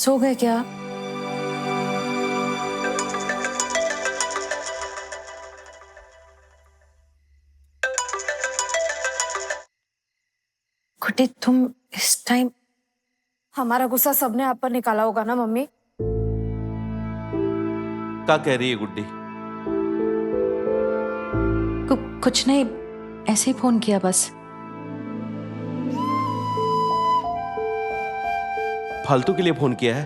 सो गए क्या? गुड्डी तुम इस टाइम? हमारा गुस्सा सबने आप पर निकाला होगा ना मम्मी? क्या कह रही है गुड्डी? कुछ नहीं, ऐसे ही फोन किया बस। फालतू के लिए फोन किया है?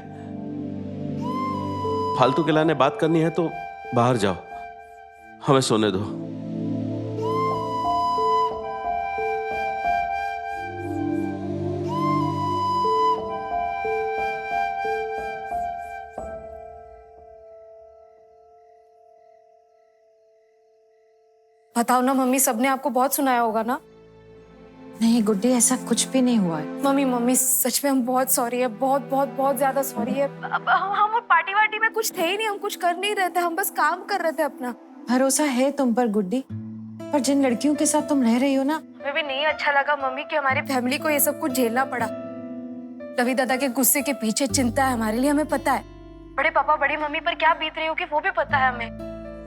फालतू के लाने बात करनी है तो बाहर जाओ, हमें सोने दो। बताओ ना मम्मी, सबने आपको बहुत सुनाया होगा ना? नहीं गुड्डी, ऐसा कुछ भी नहीं हुआ है। मम्मी सच में हम बहुत सॉरी है, बहुत बहुत बहुत ज्यादा सॉरी है। अब हम पार्टी वार्टी में कुछ थे ही नहीं, हम कुछ कर नहीं रहे थे, हम बस काम कर रहे थे अपना। भरोसा है तुम पर गुड्डी, पर जिन लड़कियों के साथ तुम रह रही हो ना, हमें भी नहीं अच्छा लगा मम्मी कि हमारी फैमिली को ये सब कुछ झेलना पड़ा। रवि दादा के गुस्से के पीछे चिंता है हमारे लिए, हमें पता है। बड़े पापा बड़ी मम्मी पर क्या बीत रही होगी वो भी पता है हमें,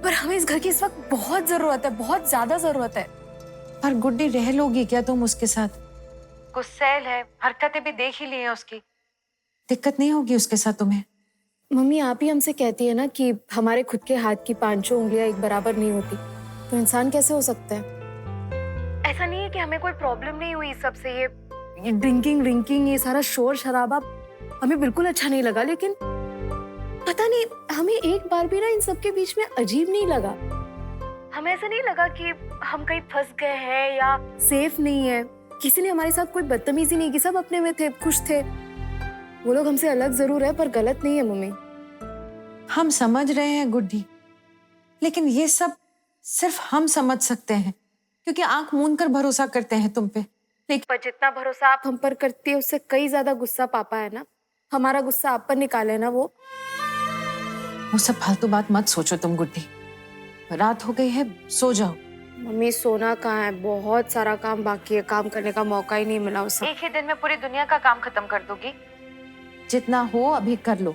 पर हमें इस घर की इस वक्त बहुत जरूरत है, बहुत ज्यादा जरूरत है। पर गुड्डी रह लोगी क्या तुम उसके साथ? गुस्सैल है, हरकतें भी देख ही ली है उसकी। दिक्कत नहीं होगी उसके साथ तुम्हें? मम्मी आप ही हमसे कहती है ना कि हमारे खुद के हाथ की पांचों उंगलियां एक बराबर नहीं होती, तो इंसान कैसे हो सकता है? ऐसा नहीं है कि हमें कोई प्रॉब्लम नहीं हुई सबसे, ये ड्रिंकिंग ये सारा शोर शराबा हमें बिल्कुल अच्छा नहीं लगा, लेकिन पता नहीं हमें एक बार भी ना इन सब के बीच में अजीब नहीं लगा। हमें ऐसा नहीं लगा कि हम कहीं फंस गए हैं या सेफ नहीं है। किसी ने हमारे साथ कोई बदतमीजी नहीं की, सब अपने में थे, खुश थे। वो लोग हमसे अलग जरूर है पर गलत नहीं है मम्मी। हम समझ रहे हैं गुड्डी, लेकिन ये सब सिर्फ हम समझ सकते हैं क्योंकि आंख मूंद कर भरोसा करते हैं तुम पे। पर जितना भरोसा आप हम पर करती है उससे कई ज्यादा गुस्सा पापा है ना, हमारा गुस्सा आप पर निकाले ना वो सब फालतू बात मत सोचो तुम गुड्डी, रात हो गई है, सो जाओ। मम्मी सोना कहाँ है, बहुत सारा काम बाकी है, काम करने का मौका ही नहीं मिला उसे। एक ही दिन में पूरी दुनिया का काम खत्म कर दोगी? जितना हो अभी कर लो,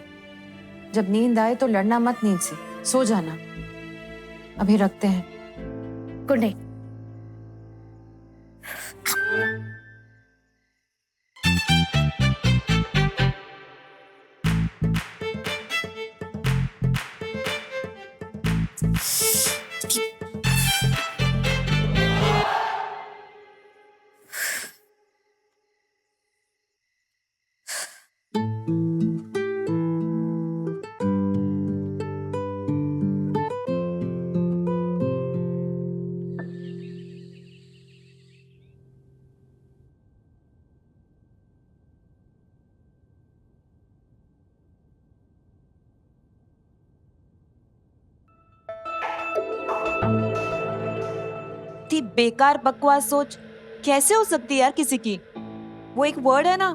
जब नींद आए तो लड़ना मत नींद से, सो जाना। अभी रखते हैं। Good night. इतनी बेकार बकवास सोच कैसे हो सकती है यार किसी की? वो एक वर्ड है ना,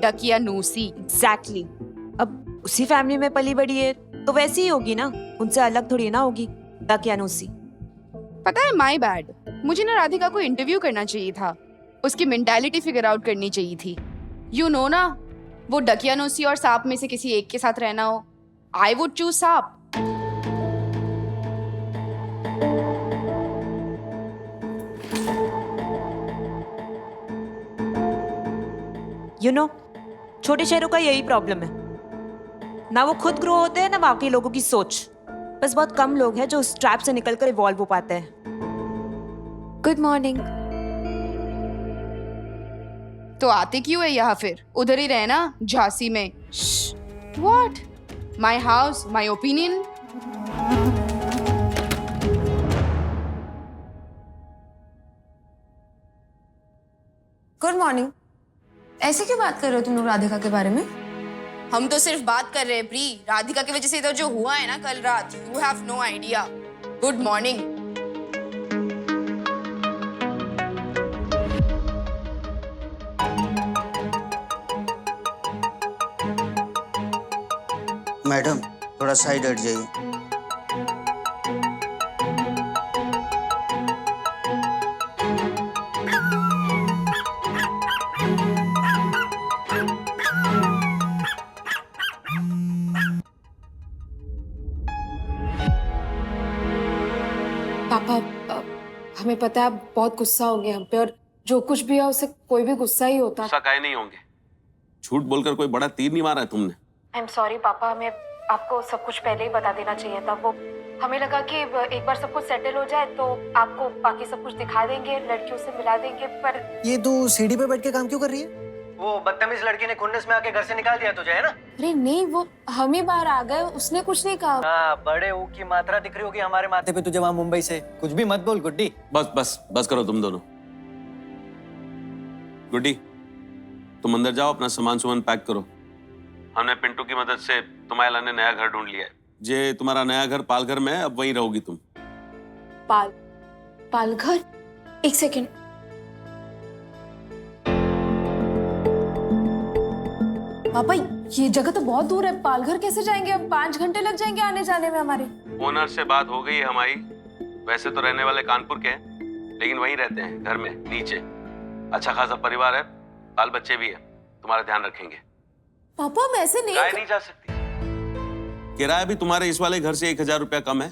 डकिया नूसी। एग्जैक्टली। अब उसी फैमिली में पली बड़ी है तो वैसी ही होगी ना, उनसे अलग थोड़ी ना होगी। डकिया नूसी। पता है, माय बैड, मुझे ना राधिका को इंटरव्यू करना चाहिए था, उसकी मेंटालिटी फिगर आउट करनी चाहिए थी। यू नो ना, वो डकियानोसी और सांप में से किसी एक के साथ रहना हो, आई वुड चूज सांप। यू नो, छोटे शहरों का यही प्रॉब्लम है, ना वो खुद ग्रो होते हैं ना बाकी लोगों की सोच। बस बहुत कम लोग हैं जो उस ट्रैप से निकलकर इवॉल्व हो पाते हैं। Good morning. तो आते क्यों है यहाँ फिर? उधर ही रहना, झांसी में। What? My house, my opinion. Good morning. ऐसे क्यों बात कर रहे हो तुम लोग राधिका के बारे में? हम तो सिर्फ बात कर रहे हैं प्री, राधिका की वजह से इधर जो हुआ है ना कल रात, you have no idea. Good morning. Madam थोड़ा साइड हट जाइए। पापा हमें पता है आप बहुत गुस्सा होंगे हम पे, और जो कुछ भी है उसे कोई भी गुस्सा ही होता। गुस्सा काहे नहीं होंगे? झूठ बोलकर कोई बड़ा तीर नहीं मारा है तुमने। आई एम सॉरी पापा, हमें आपको सब कुछ पहले ही बता देना चाहिए था। वो हमें लगा कि एक बार सब कुछ सेटल हो जाए तो आपको बाकी सब कुछ दिखा देंगे, लड़कियों से मिला देंगे। पर ये तू सीढ़ी पे बैठ के काम क्यों कर रही है? वो बदतमीज लड़की ने खुन्नस में आके घर से निकाल दिया तुझे, है ना? अरे नहीं, वो हम ही बाहर आ गए, उसने कुछ नहीं कहा। हाँ, बड़े ऊ की मात्रा दिख रही होगी हमारे माथे पे तुझे वहाँ मुंबई से। कुछ भी मत बोल गुड्डी। बस बस बस करो तुम दोनों। गुड्डी, तुम अंदर जाओ, अपना सामान पैक करो। हमने पिंटू की मदद से तुम्हारे लाने नया घर ढूंढ लिया है। जे तुम्हारा नया घर पालघर में है, अब वहीं रहोगी तुम। पालघर? एक सेकेंड। पापा ये जगह तो बहुत दूर है, पालघर कैसे जाएंगे? अब 5 घंटे लग जाएंगे आने जाने में हमारे। ओनर से बात हो गई है हमारी। वैसे तो रहने वाले कानपुर के हैं, लेकिन वहीं रहते हैं घर में नीचे। अच्छा खासा परिवार है, बाल बच्चे भी है, तुम्हारा ध्यान रखेंगे। पापा हम ऐसे नहीं जा सकती। किराया भी तुम्हारे इस वाले घर से 1000 रुपया कम है।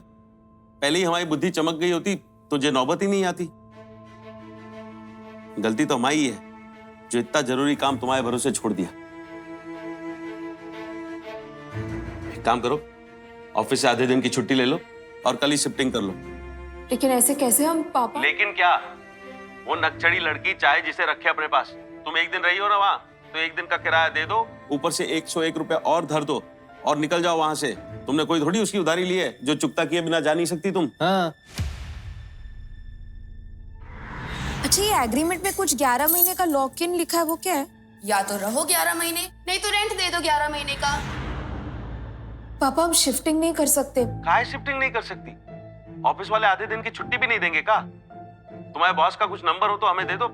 पहले ही हमारी बुद्धि चमक गई होती तो ये नौबत ही नहीं आती। गलती तो हमारी है जो इतना जरूरी काम तुम्हारे भरोसे छोड़ दिया। एक काम करो, ऑफिस से आधे दिन की छुट्टी ले लो और कल ही शिफ्टिंग कर लो। लेकिन ऐसे कैसे हम पापा? लेकिन क्या? वो नकचड़ी लड़की चाहे जिसे रखे अपने पास, तुम एक दिन रही हो ना वहां, तो एक दिन का किराया दे दो, ऊपर से 101 रुपया और धर दो और निकल जाओ वहां से। तुमने कोई थोड़ी उसकी उधारी ली है जो चुकता किए बिना जा नहीं सकती तुम। हाँ। अच्छा, ये एग्रीमेंट में कुछ 11 महीने का लॉक इन लिखा है, वो क्या है? या तो रहो 11 महीने, नहीं तो रेंट दे दो 11 महीने का। पापा हम शिफ्टिंग नहीं कर सकते। काहे शिफ्टिंग नहीं कर सकती? ऑफिस वाले आधे दिन की छुट्टी भी नहीं देंगे का? तुम्हारे बॉस का कुछ नंबर हो तो हमें दे दो,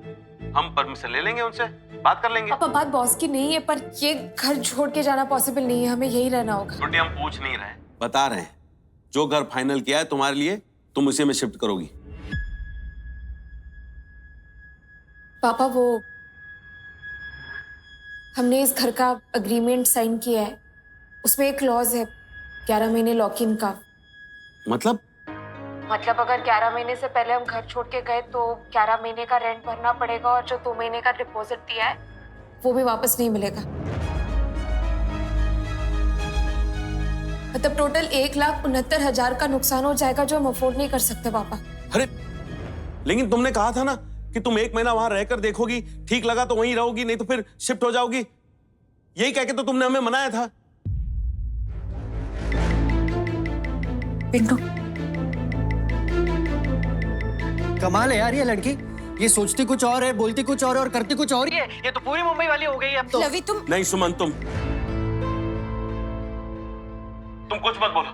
हम परमिशन ले लेंगे उनसे, बात कर लेंगे। पापा बात बॉस की नहीं है, पर ये घर छोड़ के जाना पॉसिबल नहीं है, हमें यही रहना होगा। छुट्टी हम पूछ नहीं रहे, बता रहे हैं। जो घर फाइनल किया है तुम्हारे लिए, तुम उसी में शिफ्ट करोगी। पापा वो हमने इस घर का एग्रीमेंट साइन किया है, उसमें एक क्लॉज है 11 महीने लॉक इन का। मतलब अगर 11 महीने से पहले हम घर छोड़ के गए तो 11 महीने का रेंट भरना पड़ेगा, और जो 2 महीने का डिपॉजिट दिया है वो भी वापस नहीं मिलेगा। मतलब टोटल 1,69,000 का नुकसान हो जाएगा जो हम अफोर्ड नहीं कर सकते पापा। अरे लेकिन तुमने कहा था ना कि तुम 1 महीना वहां रहकर देखोगी, ठीक लगा तो वहीं रहोगी, नहीं तो फिर शिफ्ट हो जाओगी। यही कह के तो तुमने हमें मनाया था। पिंटू, कमाल है यार ये लड़की। ये सोचती कुछ और है, बोलती कुछ और करती कुछ और ही है। ये तो पूरी मुंबई वाली हो गई अब तो। लवी तुम नहीं सुमन, तुम कुछ मत बोलो।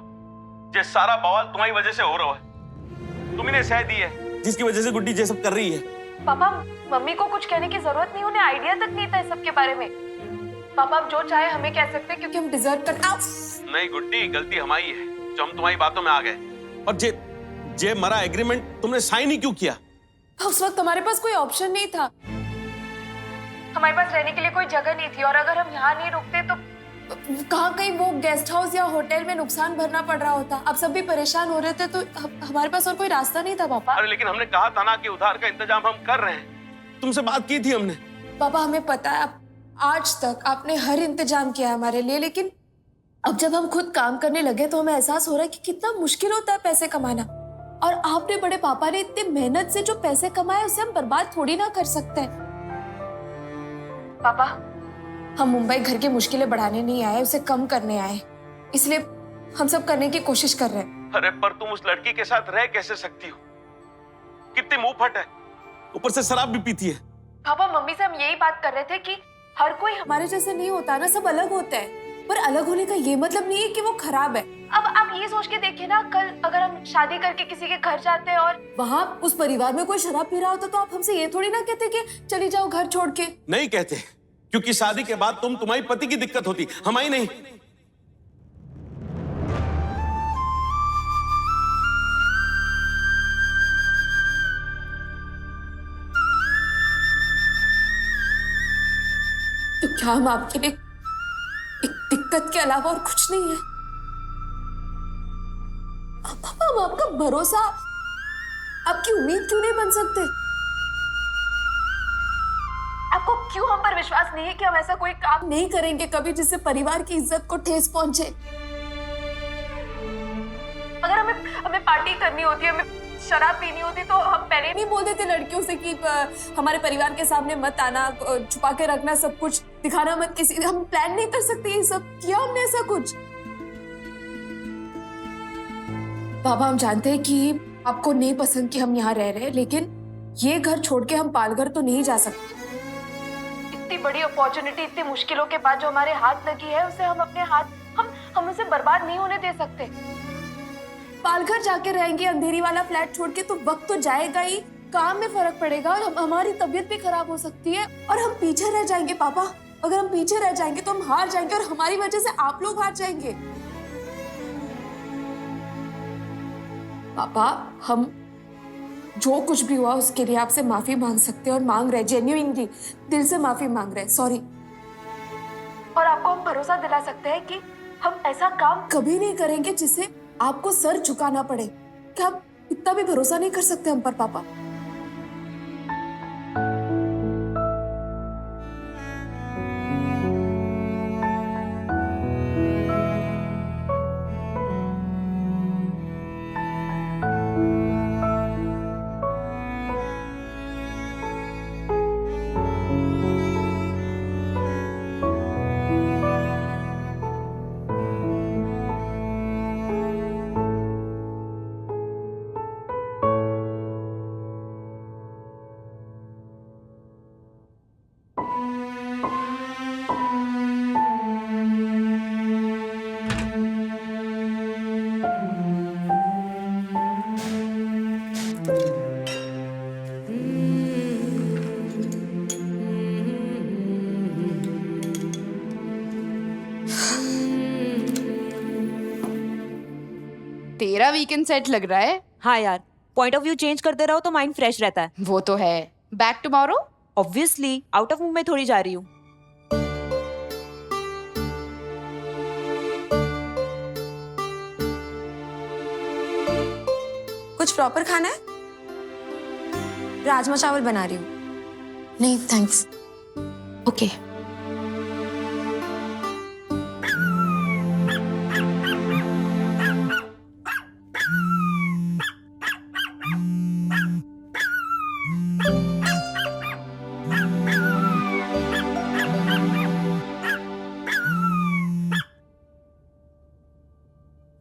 ये सारा बवाल तुम्हारी वजह से हो रहा है। तुम इन्हें सह दी है जिसकी वजह से गुड्डी ये सब कर रही है। पापा मम्मी को कुछ कहने की जरूरत नहीं, उन्हें आइडिया तक नहीं था इस सब के बारे में। पापा आप जो चाहे हमें कह सकते हैं क्योंकि हम डिजर्व करते। नहीं गुड्डी, गलती हमारी है जो हम तुम्हारी बातों में आ गए। और जे मरा एग्रीमेंट तुमने साइन ही क्यों किया? उस वक्त हमारे पास कोई ऑप्शन नहीं था, हमारे पास रहने के लिए कोई जगह नहीं थी, और अगर हम यहाँ नहीं रुकते तो कहाँ कहीं वो गेस्ट हाउस या होटल में नुकसान भरना पड़ रहा होता। अब सब भी परेशान हो रहे थे तो हमारे पास और कोई रास्ता नहीं था पापा। अरे लेकिन हमने कहा था ना कि उधार का इंतजाम हम कर रहे हैं। तुमसे बात की थी हमने। पापा हमें पता है आज तक आपने हर इंतजाम किया है हमारे लिए, लेकिन अब जब हम खुद काम करने लगे तो हमें एहसास हो रहा है कि कितना मुश्किल होता है पैसे कमाना। और आपने बड़े पापा ने इतनी मेहनत से जो पैसे कमाए उसे हम बर्बाद थोड़ी ना कर सकते हैं। पापा हम मुंबई घर की मुश्किलें बढ़ाने नहीं आए, उसे कम करने आए, इसलिए हम सब करने की कोशिश कर रहे हैं। अरे पर तुम उस लड़की के साथ रह कैसे सकती हो? कितनी मुंह फट है, ऊपर से शराब भी पीती है। पापा मम्मी से हम यही बात कर रहे थे कि हर कोई हमारे जैसे नहीं होता ना, सब अलग होते हैं, पर अलग होने का ये मतलब नहीं है कि वो खराब है। अब आप ये सोच के देखिए ना, कल अगर हम शादी करके किसी के घर जाते हैं और वहाँ उस परिवार में कोई शराब पी रहा होता तो आप हमसे ये थोड़ी ना कहते कि चली जाओ घर छोड़ के। नहीं कहते, क्योंकि शादी के बाद तुम्हारी पति की दिक्कत होती, हमारी नहीं। तो क्या हम आपके लिए एक दिक्कत के अलावा और कुछ नहीं है? पापा हम आपका भरोसा आपकी उम्मीद क्यों नहीं बन सकते? आपको क्यों हम पर विश्वास नहीं है कि हम ऐसा कोई काम नहीं करेंगे कभी जिससे परिवार की इज्जत को ठेस पहुंचे? अगर हमें पार्टी करनी होती, हमें शराब पीनी होती तो हम पहले नहीं बोल देते लड़कियों से कि हमारे परिवार के सामने मत आना, छुपा के रखना, सब कुछ दिखाना मत किसी। हम प्लान नहीं कर सकते ये सब? किया हमने ऐसा कुछ? बाबा हम जानते हैं कि आपको नहीं पसंद कि हम यहाँ रह रहे हैं, लेकिन ये घर छोड़ के हम पालघर तो नहीं जा सकते। इतनी बड़ी अपॉर्चुनिटी इतनी मुश्किलों के बाद जो हमारे हाथ लगी है उसे हम अपने हाथ हम उसे बर्बाद नहीं होने दे सकते। पालघर जाके रहेंगे अंधेरी वाला फ्लैट छोड़ के तो वक्त तो जाएगा ही, काम में फर्क पड़ेगा और हमारी तबीयत भी खराब हो सकती है और हम पीछे रह जाएंगे। पापा अगर हम पीछे रह जाएंगे तो हम हार जाएंगे और हमारी वजह से आप लोग हार जाएंगे। पापा हम जो कुछ भी हुआ उसके लिए आपसे माफी मांग सकते हैं और मांग रहे, जेन्युइनली दिल से माफी मांग रहे, सॉरी। और आपको हम भरोसा दिला सकते हैं कि हम ऐसा काम कभी नहीं करेंगे जिससे आपको सर झुकाना पड़े। क्या आप इतना भी भरोसा नहीं कर सकते हम पर पापा? तेरा वीकेंड सेट लग रहा है। हाँ यार, पॉइंट ऑफ व्यू चेंज करते रहो तो माइंड फ्रेश रहता है। वो तो है। Back tomorrow? Obviously, out of move में थोड़ी जा रही हूँ। कुछ प्रॉपर खाना है? राजमा चावल बना रही हूँ। नहीं थैंक्स। ओके।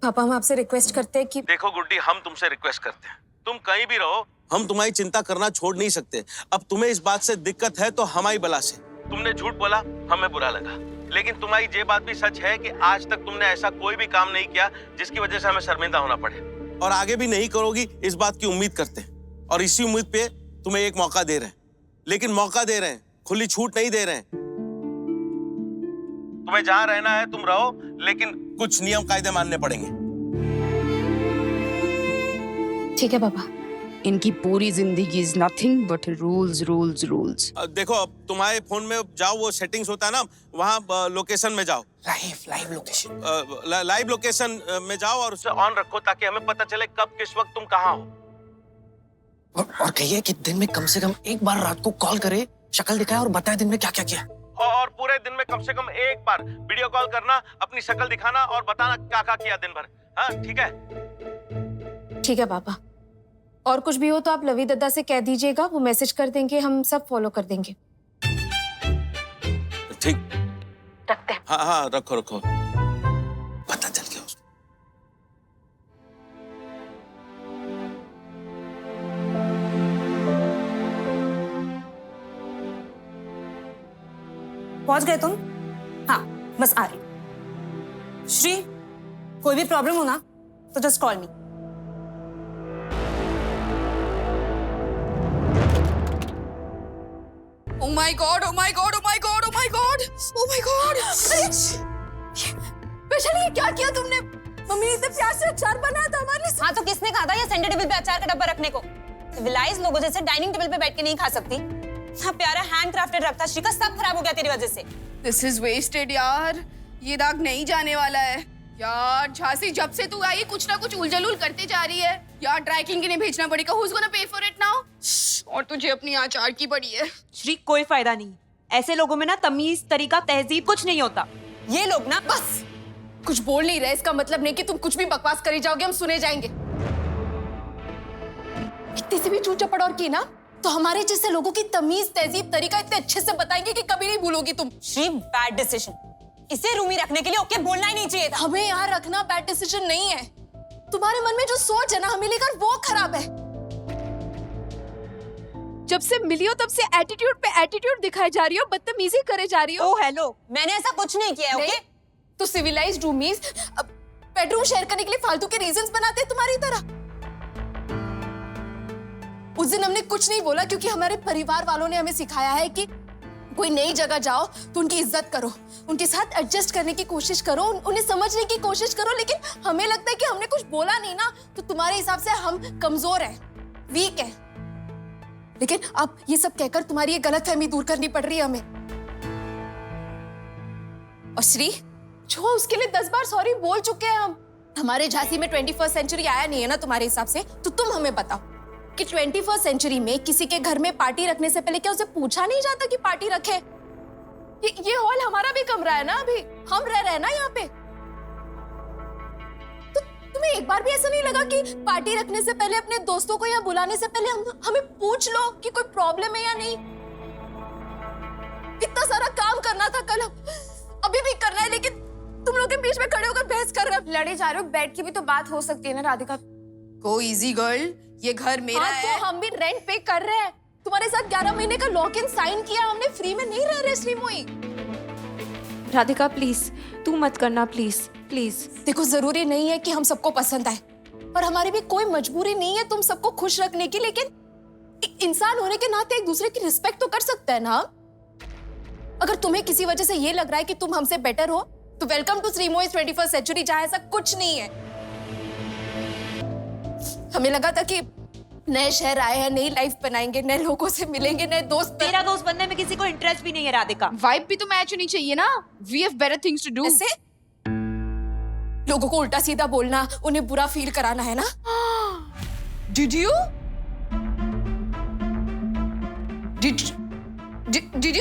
पापा हम आपसे रिक्वेस्ट करते हैं कि देखो गुड्डी, हम तुमसे रिक्वेस्ट करते हैं, तुम कहीं भी रहो, हम तुम्हारी चिंता करना छोड़ नहीं सकते। अब तुम्हें इस बात से दिक्कत है तो हमारी बला से। तुमने झूठ बोला, हमें बुरा लगा, लेकिन तुम्हारी ये बात भी सच है कि आज तक तुमने ऐसा कोई भी काम नहीं किया जिसकी वजह से हमें शर्मिंदा होना पड़े, और आगे भी नहीं करोगी, इस बात की उम्मीद करते हैं। और इसी उम्मीद पे तुम्हें एक मौका दे रहे हैं, लेकिन मौका दे रहे हैं, खुली छूट नहीं दे रहे हैं। तुम्हें जहां रहना है तुम रहो, लेकिन कुछ नियम कायदे मानने पड़ेंगे। ठीक है पापा। इनकी पूरी जिंदगी is nothing but rules rules rules. देखो, अब तुम्हारे फोन में जाओ, वो सेटिंग्स होता है ना, वहाँ लोकेशन में जाओ, लाइव लोकेशन, लाइव लोकेशन में जाओ और उसे ऑन रखो ताकि हमें पता चले कब किस वक्त तुम कहाँ हो। और कहिए कि दिन में कम से कम एक बार रात को कॉल करे, शक्ल दिखाए और बताए दिन में क्या क्या किया। और पूरे दिन में कम से कम एक बार वीडियो कॉल करना, अपनी शक्ल दिखाना और बताना क्या क्या किया दिन भर। हाँ ठीक है? ठीक है पापा। और कुछ भी हो तो आप लवी दद्दा से कह दीजिएगा, वो मैसेज कर देंगे, हम सब फॉलो कर देंगे। ठीक, रखते हैं। हाँ हाँ रखो रखो, पता चल गया उसको। पहुंच गए तुम? हाँ बस आ रही। श्री, कोई भी प्रॉब्लम हो ना तो just call me. Oh my god, oh my god, oh my god, oh my god, oh my god! Vaishali ये क्या किया तुमने? मम्मी ने इतने प्यार से अचार बनाया था हमारे लिए। हाँ तो किसने कहा था ये सेंटर टेबल पे अचार का डब्बा रखने को? सिविलाइज लोगों जैसे डाइनिंग टेबल पे बैठ के नहीं खा सकती। हाँ प्यारा हैंड क्राफ्टेड रखता, श्रीका सब खराब हो गया तेरी वजह से। This is wasted यार, ये दाग नहीं जाने वाला है। यार झांसी, जब से तू आई कुछ ना कुछ उलझलूल करते जा रही है। यार ड्राई क्लीन के लिए भेजना पड़ेगा। Who's gonna pay for it now? और तुझे अपनी आचार की पड़ी है। श्री कोई फायदा नहीं, ऐसे लोगों में ना तमीज, तरीका, तहजीब कुछ नहीं होता। ये लोग ना बस कुछ बोल नहीं रहे, इसका मतलब नहीं कि तुम कुछ भी बकवास करी जाओगे, हम सुने जाएंगे। कितनी से भी चूट चपड़ और की ना तो हमारे जैसे लोगों की तमीज, तहजीब, तरीका इतने अच्छे से बताएंगे कि कभी नहीं भूलोगी तुम। Shri, bad decision. इसे रूमी रखने के लिए ओके बोलना ही नहीं चाहिए था। हमें यहाँ रखना बैड डिसीजन नहीं है। तुम्हारे मन में जो सोच है ना हमें लेकर, वो खराब है। जब से मिली हो तब से एटीट्यूड पे एटीट्यूड दिखाई जा रही हो, बदतमीजी करे जा रही हो। ओ हेलो, मैंने ऐसा कुछ नहीं किया है, ओके? तो सिविलाइज्ड रूमीज बेडरूम शेयर करने के लिए फालतू के रीजंस बनाते हैं तुम्हारी तरह। उस दिन हमने कुछ नहीं बोला क्योंकि हमारे परिवार वालों ने हमें सिखाया है कि कोई नई जगह जाओ तो उनकी इज्जत करो, उनके साथ एडजस्ट करने की कोशिश करो, उन्हें समझने की कोशिश करो। लेकिन हमें लगता है कि हमने कुछ बोला नहीं ना तो तुम्हारे हिसाब से हम कमजोर हैं, वीक हैं। लेकिन अब ये सब कहकर तुम्हारी ये गलतफहमी दूर करनी पड़ रही है हमें। और श्री, जो उसके लिए 10 बार सॉरी बोल चुके हैं हम। हमारे झांसी में 21st सेंचुरी आया नहीं है ना तुम्हारे हिसाब से, तो तुम हमें बताओ कि 21st सेंचुरी में किसी के घर में पार्टी रखने से पहले क्या उसे पूछा नहीं जाता कि पार्टी रखे? ये हॉल हमारा भी कमरा है ना, अभी हम रह रहे हैं ना यहाँ पे। तो तुम्हें एक बार भी ऐसा नहीं लगा कि पार्टी रखने से पहले अपने दोस्तों को यहाँ बुलाने से पहले हमें पूछ लो कि कोई प्रॉब्लम है या नहीं? इतना सारा काम करना था कल, अभी भी करना है, लेकिन तुम लोग के बीच में खड़े होकर बहस कर रहे हो। लड़े जा रहे हो, बैठ के भी तो बात हो सकती है ना राधिका। गो इजी गर्ल, ये घर मेरा है। तो हम भी रेंट पे कर रहे हैं। तुम्हारे साथ 11 महीने का लॉक इन साइन किया हमने, फ्री में नहीं रह रहे श्रीमोई। राधिका प्लीज, तू मत करना प्लीज प्लीज। देखो, जरूरी नहीं है कि हम सबको पसंद आए और हमारी भी कोई मजबूरी नहीं है तुम सबको खुश रखने की, लेकिन एक इंसान होने के नाते एक दूसरे की रिस्पेक्ट तो कर सकते हैं ना। अगर तुम्हें किसी वजह से ये लग रहा है कि तुम हमसे बेटर हो तो वेलकम टू श्रीमोई's 21st सेंचुरी, जहां ऐसा कुछ नहीं है। हमें लगा था कि नए शहर आए हैं, नई लाइफ बनाएंगे, नए लोगों से मिलेंगे, नए दोस्त। तेरा दोस्त बनने में किसी को इंटरेस्ट भी नहीं है राधिका। वाइब भी तो मैच होनी चाहिए ना। We have better things to do। ऐसे लोगों को उल्टा सीधा बोलना, उन्हें बुरा फील कराना है ना? Did you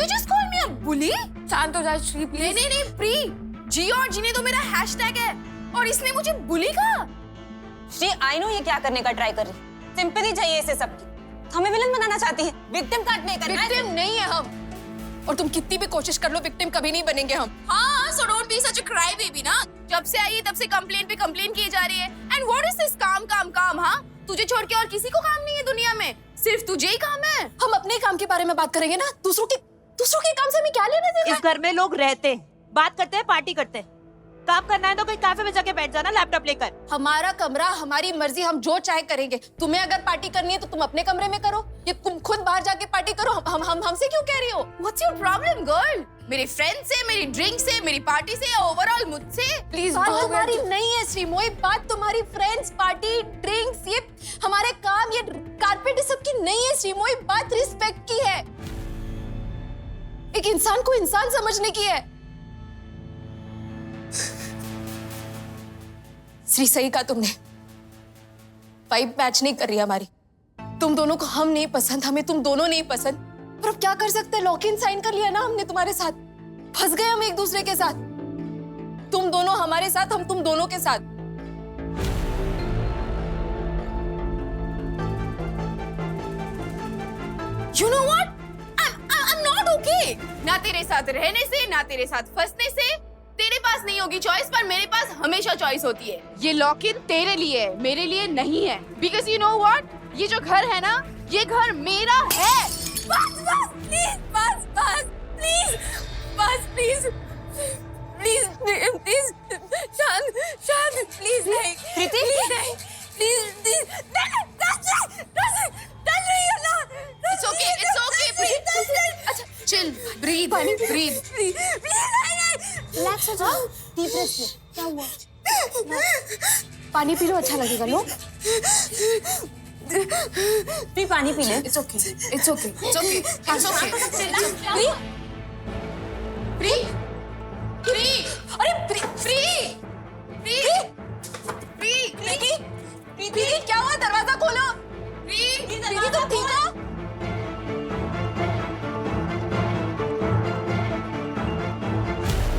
just call me a bully? शांत हो जा श्री प्लीज। नहीं प्री, जी और जीने तो मेरा हैशटैग है और इसने मुझे बुली कहा। श्री, आई नो ये क्या करने का ट्राई कर रही है। सिंपैथी चाहिए इसे सबकी। हमें विलन बनाना चाहती है, विक्टिम कार्ड प्ले करना है। विक्टिम नहीं है हम, और तुम कितनी भी कोशिश कर लो विक्टिम कभी नहीं बनेंगे हम। हाँ, so don't be such a cry baby ना। जब से आई है तब से कंप्लेंट पे कंप्लेंट किए जा रही है। And what is this काम? हाँ, तुझे छोड़ के और किसी को काम नहीं है दुनिया में, सिर्फ तुझे ही काम है। हम अपने काम के बारे में बात करेंगे ना, दूसरों के काम से हमें क्या लेना देना? इस घर में लोग रहते हैं, बात करते हैं, पार्टी करते हैं। काम करना है तो कोई कैफे में जाके बैठ जाना, लैपटॉप लेकर। हमारा कमरा, हमारी मर्जी, हम जो चाहे करेंगे। तुम्हें अगर पार्टी करनी है तो तुम अपने कमरे में करो, या तुम खुद बाहर जाके पार्टी करो। हमसे क्यों कह रही हो? What's your problem, girl? मेरे फ्रेंड से, मेरी ड्रिंक से, मेरी पार्टी से, या ओवरऑल मुझसे? प्लीज बात तुम्हारी नहीं है श्रीमोई, बात तुम्हारी फ्रेंड्स, पार्टी, ड्रिंक्स, ये हमारे काम, ये कारपेट, ये सब की नहीं है श्रीमोई। बात रिस्पेक्ट की है, एक इंसान को इंसान समझने की है। श्री, सही कहा तुमने, वाइब मैच नहीं कर रही हमारी। तुम दोनों को हम नहीं पसंद, हमें तुम दोनों नहीं पसंद, पर अब क्या कर सकते हैं? लॉक इन साइन कर लिया ना हमने तुम्हारे साथ, फंस गए हम एक दूसरे के साथ। तुम दोनों हमारे साथ, हम तुम दोनों के साथ। You know what? I'm not okay। ना तेरे साथ रहने से, ना तेरे साथ फंसने से। तेरे पास नहीं होगी चॉइस, पर मेरे पास हमेशा चॉइस होती है। ये लॉक इन तेरे लिए है, मेरे लिए नहीं है। Because you know what? ये जो घर है ना, ये घर मेरा है। बस प्लीज, शांत प्लीज नहीं, प्रीति नहीं, प्लीज It's okay, अच्छा, chill, breathe। रिलैक्स हो जाओ, डीप ब्रेथ ले। क्या हुआ? पानी पी लो, अच्छा लगेगा। लो प्री, पानी पी ले। It's okay। प्री,